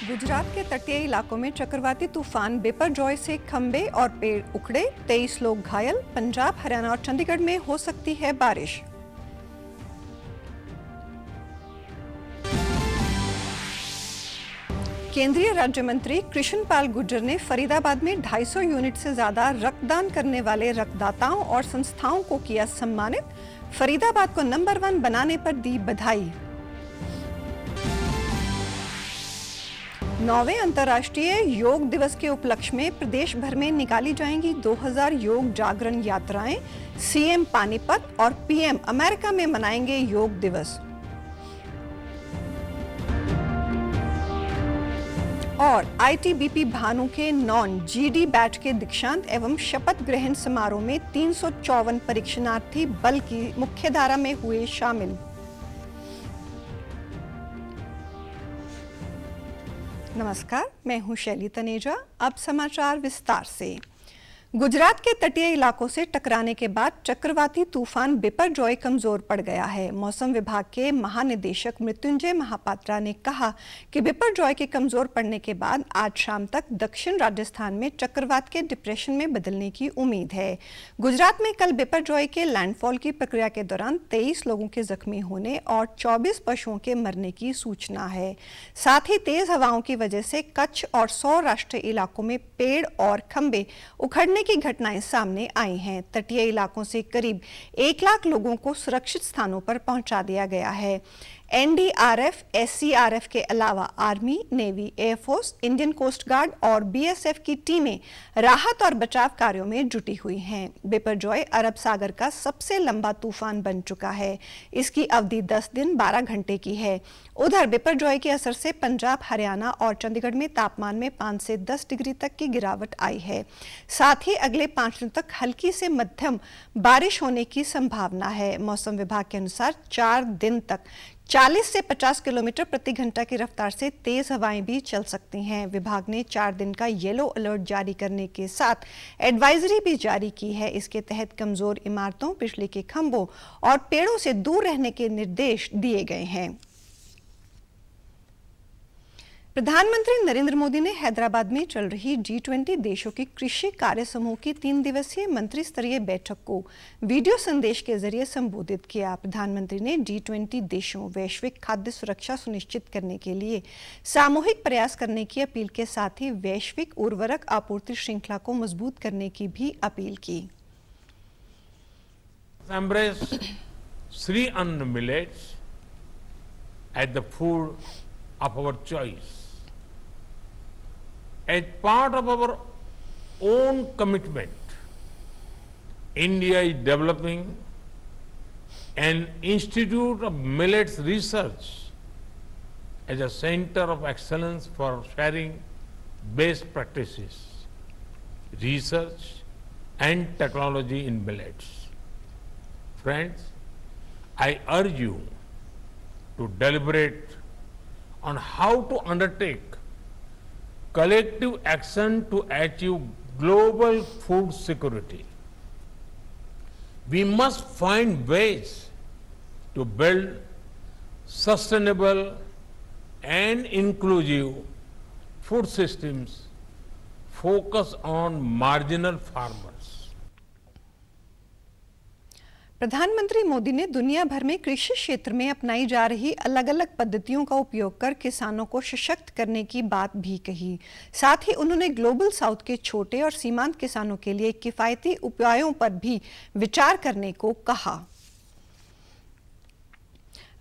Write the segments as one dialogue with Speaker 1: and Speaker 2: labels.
Speaker 1: गुजरात के तटीय इलाकों में चक्रवाती तूफान बिपरजॉय से खंबे और पेड़ उखड़े, 23 लोग घायल। पंजाब, हरियाणा और चंडीगढ़ में हो सकती है बारिश। केंद्रीय राज्य मंत्री कृष्ण पाल गुर्जर ने फरीदाबाद में 250 यूनिट से ज्यादा रक्तदान करने वाले रक्तदाताओं और संस्थाओं को किया सम्मानित। फरीदाबाद को नंबर 1 बनाने पर दी बधाई। 9वें अंतर्राष्ट्रीय योग दिवस के उपलक्ष्य में प्रदेश भर में निकाली जाएंगी 2000 योग जागरण यात्राएं। सीएम पानीपत और पीएम अमेरिका में मनाएंगे योग दिवस। और आईटीबीपी भानु के नॉन जीडी बैच के दीक्षांत एवं शपथ ग्रहण समारोह में 354 परीक्षार्थी बल की मुख्यधारा में हुए शामिल। नमस्कार, मैं हूं शैली तनेजा। अब समाचार विस्तार से। गुजरात के तटीय इलाकों से टकराने के बाद चक्रवाती तूफान बिपरजॉय कमजोर पड़ गया है। मौसम विभाग के महानिदेशक मृत्युंजय महापात्रा ने कहा कि बिपरजॉय के कमजोर पड़ने के बाद आज शाम तक दक्षिण राजस्थान में चक्रवात के डिप्रेशन में बदलने की उम्मीद है। गुजरात में कल बिपरजॉय के लैंडफॉल की प्रक्रिया के दौरान 23 लोगों के जख्मी होने और 24 पशुओं के मरने की सूचना है। साथ ही तेज हवाओं की वजह से कच्छ और सौराष्ट्र इलाकों में पेड़ और खंबे उखड़ने की घटनाएं सामने आई हैं। तटीय इलाकों से करीब 1 लाख लोगों को सुरक्षित स्थानों पर पहुंचा दिया गया है। एनडीआरएफ, एससीआरएफ के अलावा army, navy, air force, Indian coast guard और बीएसएफ की टीमें राहत और बचाव कार्यों में जुटी हुई हैं। बिपरजॉय अरब सागर का सबसे लंबा तूफान बन चुका है। इसकी अवधि 10 दिन 12 घंटे की है। उधर बिपरजॉय के असर से पंजाब, हरियाणा और चंडीगढ़ में तापमान में 5 से 10 डिग्री तक की गिरावट आई है। साथ ही अगले 5 दिन तक हल्की से मध्यम बारिश होने की संभावना है। मौसम विभाग के अनुसार 4 दिन तक 40 से 50 किलोमीटर प्रति घंटा की रफ्तार से तेज हवाएं भी चल सकती हैं। विभाग ने 4 दिन का येलो अलर्ट जारी करने के साथ एडवाइजरी भी जारी की है। इसके तहत कमजोर इमारतों, बिजली के खंभों और पेड़ों से दूर रहने के निर्देश दिए गए हैं। प्रधानमंत्री नरेंद्र मोदी ने हैदराबाद में चल रही G20 देशों की कृषि कार्य समूह की 3 दिवसीय मंत्री स्तरीय बैठक को वीडियो संदेश के जरिए संबोधित किया। प्रधानमंत्री ने G20 देशों वैश्विक खाद्य सुरक्षा सुनिश्चित करने के लिए सामूहिक प्रयास करने की अपील के साथ ही वैश्विक उर्वरक आपूर्ति श्रृंखला को मजबूत करने की भी अपील की।
Speaker 2: Embrace 3 Ann millets as the food of our choice. As part of our own commitment, India is developing an Institute of Millets Research as a center of excellence for sharing best practices, research and technology in millets. Friends, I urge you to deliberate on how to undertake collective action to achieve global food security. We must find ways to build sustainable and inclusive food systems focused on marginal farmers.
Speaker 1: प्रधानमंत्री मोदी ने दुनिया भर में कृषि क्षेत्र में अपनाई जा रही अलग-अलग पद्धतियों का उपयोग कर किसानों को सशक्त करने की बात भी कही। साथ ही उन्होंने ग्लोबल साउथ के छोटे और सीमांत किसानों के लिए किफायती उपायों पर भी विचार करने को कहा।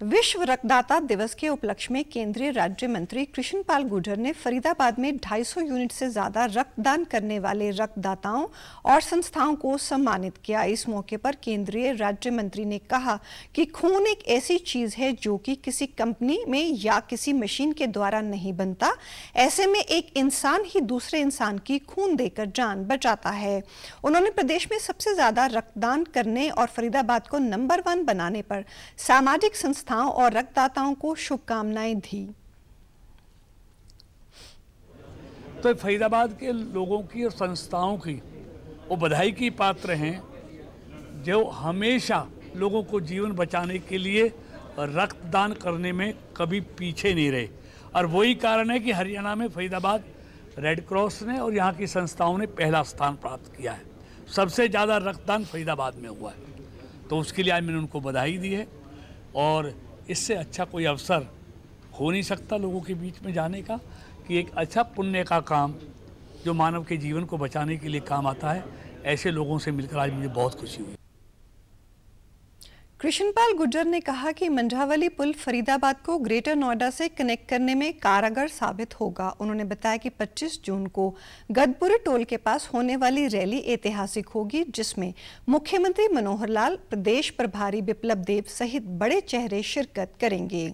Speaker 1: विश्व रक्तदाता दिवस के उपलक्ष्य में केंद्रीय राज्य मंत्री कृष्ण पाल गुर्जर ने फरीदाबाद में 250 यूनिट से ज्यादा रक्तदान करने वाले रक्तदाताओं और संस्थाओं को सम्मानित किया। इस मौके पर केंद्रीय राज्य मंत्री ने कहा कि खून एक ऐसी चीज है जो कि किसी कंपनी में या किसी मशीन के द्वारा नहीं बनता। ऐसे में एक इंसान ही दूसरे इंसान की खून देकर जान बचाता है। उन्होंने प्रदेश में सबसे ज्यादा रक्तदान करने और फरीदाबाद को नंबर 1 बनाने पर सामाजिक संस्थाओं और रक्तदाताओं को शुभकामनाएं दी।
Speaker 3: तो फरीदाबाद के लोगों की और संस्थाओं की वो बधाई की पात्र हैं जो हमेशा लोगों को जीवन बचाने के लिए रक्तदान करने में कभी पीछे नहीं रहे। और वही कारण है कि हरियाणा में फरीदाबाद रेड क्रॉस ने और यहाँ की संस्थाओं ने पहला स्थान प्राप्त किया है। सबसे ज़्यादा रक्तदान फरीदाबाद में हुआ है, तो उसके लिए आज मैंने उनको बधाई दी है। और इससे अच्छा कोई अवसर हो नहीं सकता लोगों के बीच में जाने का कि एक अच्छा पुण्य का काम जो मानव के जीवन को बचाने के लिए काम आता है, ऐसे लोगों से मिलकर आज मुझे बहुत खुशी हुई।
Speaker 1: कृष्णपाल गुर्जर ने कहा कि मंझावली पुल फरीदाबाद को ग्रेटर नोएडा से कनेक्ट करने में कारगर साबित होगा। उन्होंने बताया कि 25 जून को गदपुर टोल के पास होने वाली रैली ऐतिहासिक होगी, जिसमें मुख्यमंत्री मनोहर लाल, प्रदेश प्रभारी बिप्लब देब सहित बड़े चेहरे शिरकत करेंगे।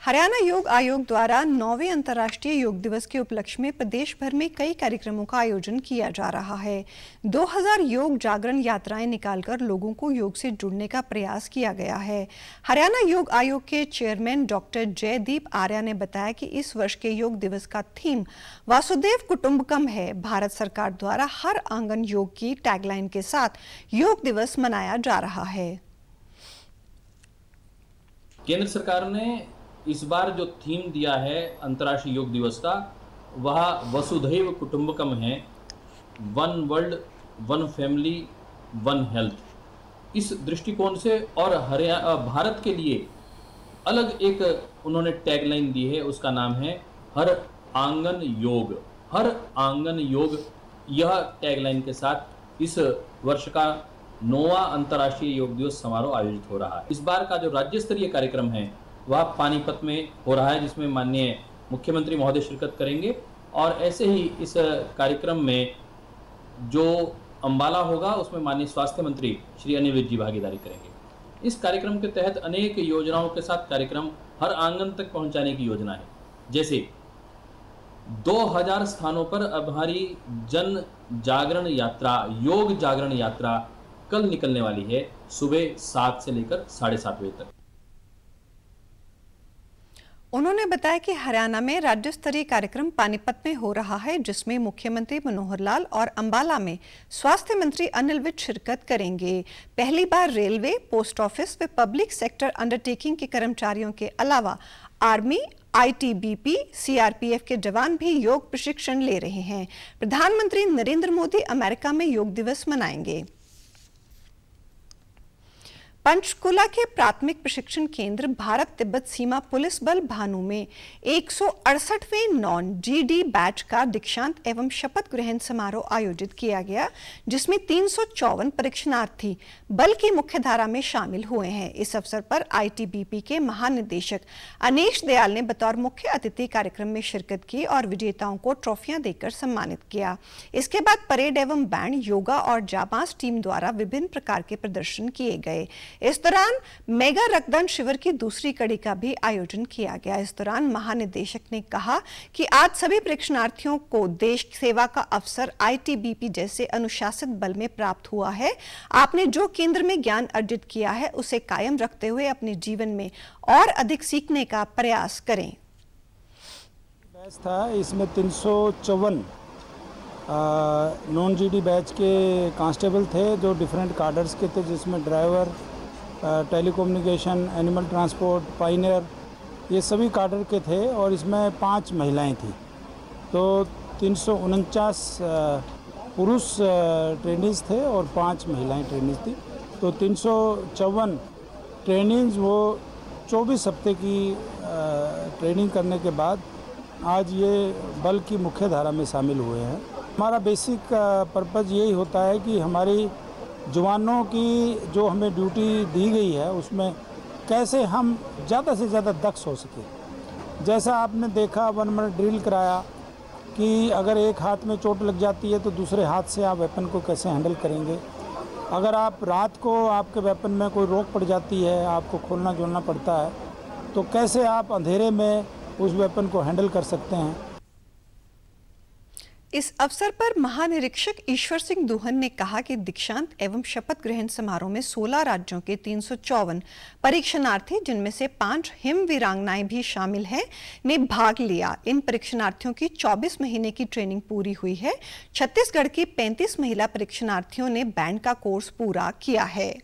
Speaker 1: हरियाणा योग आयोग द्वारा 9वें अंतर्राष्ट्रीय योग दिवस के उपलक्ष्य में प्रदेश भर में कई कार्यक्रमों का आयोजन किया जा रहा है। 2000 योग जागरण यात्राएं निकालकर लोगों को योग से जुड़ने का प्रयास किया गया है। हरियाणा योग आयोग के चेयरमैन डॉक्टर जयदीप आर्या ने बताया कि इस वर्ष के योग दिवस का थीम वासुदेव कुटुंबकम है। भारत सरकार द्वारा हर आंगन योग की टैगलाइन के साथ योग दिवस मनाया जा रहा है।
Speaker 4: केंद्र सरकार ने इस बार जो थीम दिया है अंतर्राष्ट्रीय योग दिवस का, वह वसुधैव कुटुंबकम है, one world, one family, one health. इस दृष्टिकोण से और भारत के लिए अलग एक उन्होंने टैगलाइन दी है, उसका नाम है हर आंगन योग। हर आंगन योग, यह टैगलाइन के साथ इस वर्ष का 9वां अंतर्राष्ट्रीय योग दिवस समारोह आयोजित हो रहा है। इस बार का जो राज्य स्तरीय कार्यक्रम है वह पानीपत में हो रहा है, जिसमें माननीय मुख्यमंत्री महोदय शिरकत करेंगे। और ऐसे ही इस कार्यक्रम में जो अंबाला होगा उसमें माननीय स्वास्थ्य मंत्री श्री अनिल विज जी भागीदारी करेंगे। इस कार्यक्रम के तहत अनेक योजनाओं के साथ कार्यक्रम हर आंगन तक पहुंचाने की योजना है। जैसे 2000 स्थानों पर हमारी जन जागरण यात्रा, योग जागरण यात्रा कल निकलने वाली है, सुबह 7 से लेकर 7:30 बजे तक।
Speaker 1: उन्होंने बताया कि हरियाणा में राज्य स्तरीय कार्यक्रम पानीपत में हो रहा है, जिसमें मुख्यमंत्री मनोहर लाल और अंबाला में स्वास्थ्य मंत्री अनिल विज शिरकत करेंगे। पहली बार रेलवे, पोस्ट ऑफिस व पब्लिक सेक्टर अंडरटेकिंग के कर्मचारियों के अलावा आर्मी, आईटीबीपी, सीआरपीएफ के जवान भी योग प्रशिक्षण ले रहे हैं। प्रधानमंत्री नरेंद्र मोदी अमेरिका में योग दिवस मनाएंगे। पंचकुला के प्राथमिक प्रशिक्षण केंद्र भारत तिब्बत सीमा पुलिस बल भानु में 168वें नॉन जीडी बैच का दीक्षांत एवं शपथ ग्रहण समारोह आयोजित किया गया, जिसमें 354 परीक्षणार्थी बल की मुख्यधारा में शामिल हुए हैं। इस अवसर पर आईटीबीपी के महानिदेशक अनीश दयाल ने बतौर मुख्य अतिथि कार्यक्रम में शिरकत की और विजेताओं को ट्रॉफियां देकर सम्मानित किया। इसके बाद परेड एवं बैंड, योगा और जाबाज टीम द्वारा विभिन्न प्रकार के प्रदर्शन किए गए। इस दौरान मेगा रक्तदान शिविर की दूसरी कड़ी का भी आयोजन किया गया। इस दौरान महानिदेशक ने कहा कि आज सभी परीक्षणार्थियों को देश सेवा का अवसर आईटीबीपी जैसे अनुशासित बल में प्राप्त हुआ है। आपने जो केंद्र में ज्ञान अर्जित किया है उसे कायम रखते हुए अपने जीवन में और अधिक सीखने का प्रयास करें।
Speaker 5: बैच था, इसमें 354 नॉन जीडी बैच के कांस्टेबल थे जो डिफरेंट कार्डर्स के थे, जिसमें driver, telecommunication, animal transport, pioneer, ये सभी कार्डर के थे। और इसमें 5 महिलाएं थी, तो 349 पुरुष ट्रेनिंग्स थे और 5 महिलाएं ट्रेनिंग्स थी। तो 354 ट्रेनिंग्स वो 24 हफ्ते की ट्रेनिंग करने के बाद आज ये बल की मुख्य धारा में शामिल हुए हैं। हमारा बेसिक पर्पज़ यही होता है कि हमारी जवानों की जो हमें ड्यूटी दी गई है उसमें कैसे हम ज़्यादा से ज़्यादा दक्ष हो सके। जैसा आपने देखा 1 मिनट ड्रिल कराया कि अगर एक हाथ में चोट लग जाती है तो दूसरे हाथ से आप वेपन को कैसे हैंडल करेंगे। अगर आप रात को आपके वेपन में कोई रोक पड़ जाती है, आपको खोलना जोड़ना पड़ता है, तो कैसे आप अंधेरे में उस वेपन को हैंडल कर सकते हैं।
Speaker 1: इस अवसर पर महानिरीक्षक ईश्वर सिंह दुहन ने कहा कि दीक्षांत एवं शपथ ग्रहण समारोह में 16 राज्यों के 354 परीक्षणार्थी, जिनमें से 5 हिम वीरांगनाएं भी शामिल हैं, ने भाग लिया। इन परीक्षणार्थियों की 24 महीने की ट्रेनिंग पूरी हुई है। छत्तीसगढ़ की 35 महिला परीक्षणार्थियों ने बैंड का कोर्स पूरा किया है।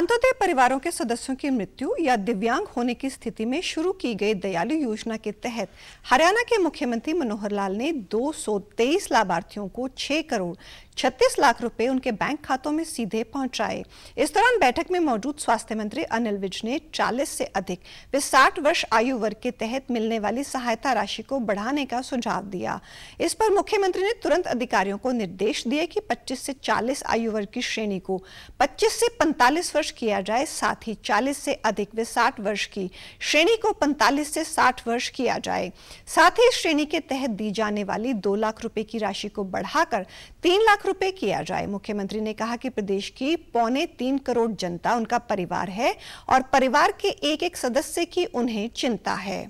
Speaker 1: अंत्योदय परिवारों के सदस्यों की मृत्यु या दिव्यांग होने की स्थिति में शुरू की गई दयालु योजना के तहत हरियाणा के मुख्यमंत्री मनोहर लाल ने 223 लाभार्थियों को 6 करोड़ 36 लाख रुपए उनके बैंक खातों में सीधे पहुंचाए। इस दौरान बैठक में मौजूद स्वास्थ्य मंत्री अनिल विज ने 40 से अधिक व 60 वर्ष आयु वर्ग के तहत मिलने वाली सहायता राशि को बढ़ाने का सुझाव दिया। इस पर मुख्यमंत्री ने तुरंत अधिकारियों को निर्देश दिए कि 25 से 40 आयु वर्ग की श्रेणी को 25 से 45 वर्ष किया जाए, साथ ही 40 से अधिक व 60 वर्ष की श्रेणी को 45 से 60 वर्ष किया जाए। साथ ही इस श्रेणी के तहत दी जाने वाली 2 लाख रुपए की राशि को बढ़ाकर 3 लाख रुपए किया जाए। मुख्यमंत्री ने कहा कि प्रदेश की 2.25 करोड़ जनता उनका परिवार है और परिवार के एक एक सदस्य की उन्हें चिंता है।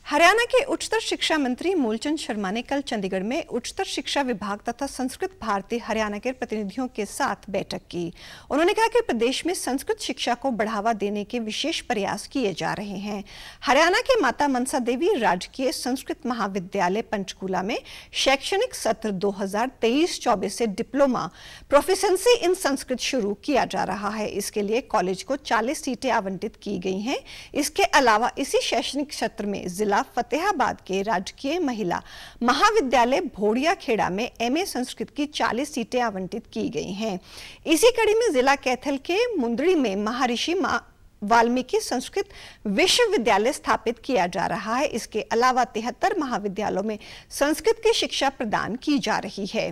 Speaker 1: हरियाणा के उच्चतर शिक्षा मंत्री मूलचंद शर्मा ने कल चंडीगढ़ में उच्चतर शिक्षा विभाग तथा संस्कृत भारती हरियाणा के प्रतिनिधियों के साथ बैठक की। उन्होंने कहा कि प्रदेश में संस्कृत शिक्षा को बढ़ावा देने के विशेष प्रयास किए जा रहे हैं। हरियाणा के माता मनसा देवी राजकीय संस्कृत महाविद्यालय पंचकूला में शैक्षणिक सत्र 2023-24 से डिप्लोमा प्रोफिशिएंसी इन संस्कृत शुरू किया जा रहा है। इसके लिए कॉलेज को 40 सीटें आवंटित की गई हैं। इसके अलावा इसी शैक्षणिक सत्र में जिला फतेहाबाद के राजकीय महिला महाविद्यालय भोड़िया खेड़ा में एमए संस्कृत की 40 सीटें आवंटित की गई हैं। इसी कड़ी में जिला कैथल के मुंदड़ी में महर्षि वाल्मीकि संस्कृत विश्वविद्यालय स्थापित किया जा रहा है। इसके अलावा 73 महाविद्यालयों में संस्कृत की शिक्षा प्रदान की जा रही है।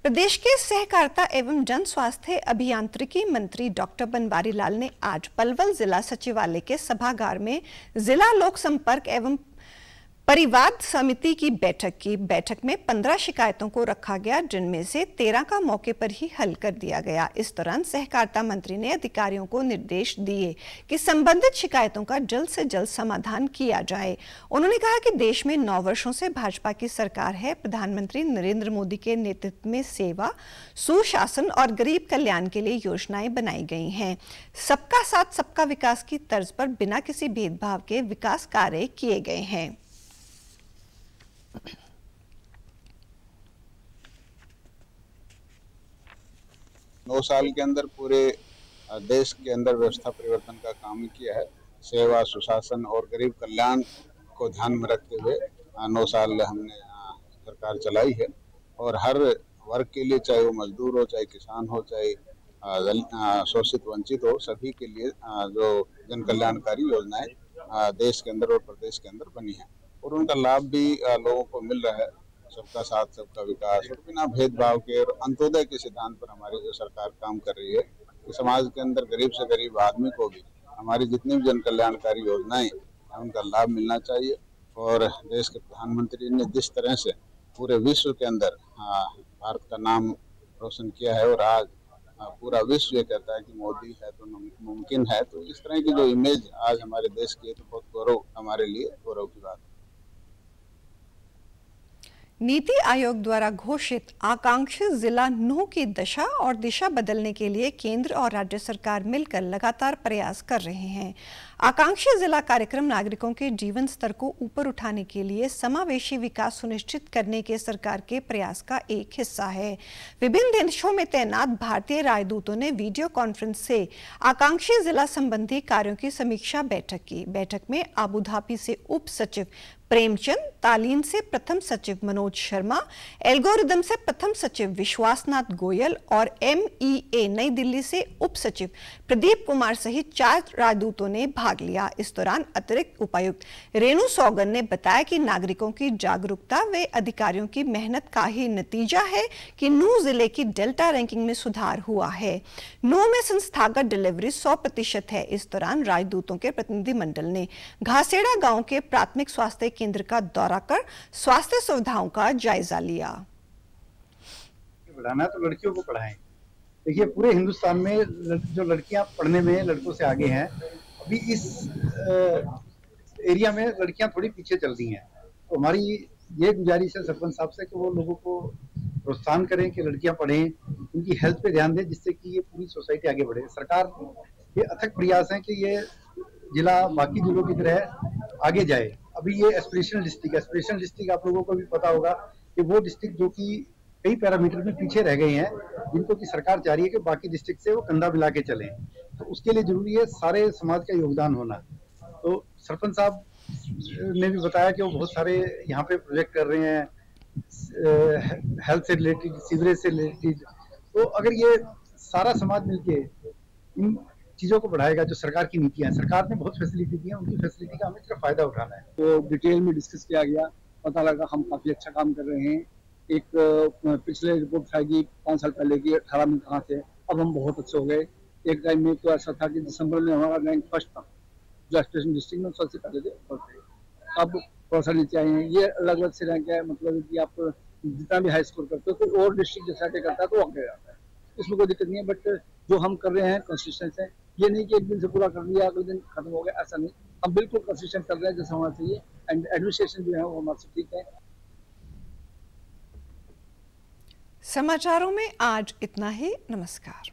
Speaker 1: प्रदेश के सहकारिता एवं जन स्वास्थ्य अभियांत्रिकी मंत्री डॉक्टर बनवारी लाल ने आज पलवल जिला सचिवालय के सभागार में जिला लोक संपर्क एवं परिवाद समिति की बैठक की। बैठक में 15 शिकायतों को रखा गया, जिनमें से 13 का मौके पर ही हल कर दिया गया। इस दौरान सहकारिता मंत्री ने अधिकारियों को निर्देश दिए कि संबंधित शिकायतों का जल्द से जल्द समाधान किया जाए। उन्होंने कहा कि देश में 9 वर्षों से भाजपा की सरकार है। प्रधानमंत्री नरेंद्र मोदी के नेतृत्व में सेवा, सुशासन और गरीब कल्याण के लिए योजनाएं बनाई गई हैं। सबका साथ सबका विकास की तर्ज पर बिना किसी भेदभाव के विकास कार्य किए गए हैं।
Speaker 6: 9 साल के अंदर पूरे देश के अंदर व्यवस्था परिवर्तन का काम किया है। सेवा, सुशासन और गरीब कल्याण को ध्यान में रखते हुए 9 साल हमने सरकार चलाई है और हर वर्ग के लिए, चाहे वो मजदूर हो, चाहे किसान हो, चाहे शोषित वंचित हो, सभी के लिए जो जन कल्याणकारी योजनाएं देश के अंदर और प्रदेश के अंदर बनी है और उनका लाभ भी लोगों को मिल रहा है। सबका साथ सबका विकास और बिना भेदभाव के और अंत्योदय के सिद्धांत पर हमारी जो सरकार काम कर रही है कि समाज के अंदर गरीब से गरीब आदमी को भी हमारी जितनी भी जन कल्याणकारी योजनाएं हैं उनका लाभ मिलना चाहिए। और देश के प्रधानमंत्री ने जिस तरह से पूरे विश्व के अंदर भारत का नाम रोशन किया है और आज पूरा विश्व ये कहता है कि मोदी है तो मुमकिन है, तो इस तरह की जो इमेज आज हमारे देश की है तो बहुत गौरव, हमारे लिए गौरव की बात है।
Speaker 1: नीति आयोग द्वारा घोषित आकांक्षी जिला नूंह की दशा और दिशा बदलने के लिए केंद्र और राज्य सरकार मिलकर लगातार प्रयास कर रहे हैं। आकांक्षी जिला कार्यक्रम नागरिकों के जीवन स्तर को ऊपर उठाने के लिए समावेशी विकास सुनिश्चित करने के सरकार के प्रयास का एक हिस्सा है। विभिन्न देशों में तैनात भारतीय राजदूतों ने वीडियो कॉन्फ्रेंस से आकांक्षी जिला संबंधी कार्यों की समीक्षा बैठक की। बैठक में आबू धाबी से उप सचिव प्रेमचंद, तालीन से प्रथम सचिव मनोज शर्मा, एल्गोरिदम से प्रथम सचिव विश्वासनाथ गोयल और MEA नई दिल्ली से उप सचिव प्रदीप कुमार सहित 4 राजदूतों ने भाग लिया। इस दौरान अतिरिक्त उपायुक्त रेणु सौगन ने बताया कि नागरिकों की जागरूकता व अधिकारियों की मेहनत का ही नतीजा है कि नूंह जिले की डेल्टा रैंकिंग में सुधार हुआ है। नूंह में संस्थागत डिलीवरी 100% है। इस दौरान राजदूतों के प्रतिनिधिमंडल ने घासेड़ा गांव के प्राथमिक स्वास्थ्य केंद्र का दौरा कर स्वास्थ्य सुविधाओं का जायजा लिया।
Speaker 7: बढ़ाना तो लड़कियों को पढ़ाएं। देखिए पूरे हिंदुस्तान में जो लड़कियां पढ़ने में लड़कों से आगे हैं, अभी इस एरिया में लड़कियां थोड़ी पीछे चल रही हैं। तो हमारी ये गुजारिश है सरपंच साहब से कि वो लोगों को प्रोत्साहन करें कि लड़कियां पढ़ें, उनकी हेल्थ पे ध्यान दें, जिससे कि ये पूरी सोसाइटी आगे बढ़े। सरकार ये अथक प्रयास है कि ये जिला बाकी जिलों की तरह आगे जाए। अभी ये एस्पिरेशनल डिस्ट्रिक्ट आप लोगों को भी पता होगा कि वो डिस्ट्रिक्ट जो कि कई पैरामीटर में पीछे रह गए हैं, जिनको कि सरकार चाह रही है कि बाकी डिस्ट्रिक्ट से वो कंधा मिला के चलें। तो उसके लिए जरूरी है सारे समाज का योगदान होना। तो सरपंच साहब ने भी बताया कि वो बहुत सारे यहाँ पे प्रोजेक्ट कर रहे हैं, हेल्थ से रिलेटेड, सीवरेज से रिलेटेड। तो अगर ये सारा समाज मिलके इन चीजों को बढ़ाएगा, जो सरकार की नीतियां, सरकार ने बहुत फैसिलिटी दी है, उनकी फैसिलिटी का हमें सिर्फ फायदा उठाना है।
Speaker 8: तो डिटेल में डिस्कस किया गया, पता लगा हम काफी अच्छा काम कर रहे हैं। एक पिछले रिपोर्ट आएगी 5 साल पहले की 18 में कहाँ थे, अब हम बहुत अच्छे हो गए। एक टाइम में तो ऐसा था कि दिसंबर में हमारा रैंक फर्स्ट था, जो एक्सप्रेशन डिस्ट्रिक्ट में सबसे पहले थे थे। अब थोड़ा सा नीचे आए हैं। ये अलग अलग से रैंक है, मतलब कि आप जितना भी हाई स्कोर करते हो तो और डिस्ट्रिक्ट जैसा के करता है तो आगे जाता है, इसमें कोई दिक्कत नहीं है। बट जो हम कर रहे हैं कंसिस्टेंट है, ये नहीं कि एक दिन से पूरा कर लिया अगले दिन खत्म हो गया, ऐसा नहीं। हम बिल्कुल कंसिस्टेंट कर रहे हैं जैसा होना चाहिए। एंड एडमिनिस्ट्रेशन जो है वो हमारे से ठीक है।
Speaker 1: समाचारों में आज इतना ही। नमस्कार।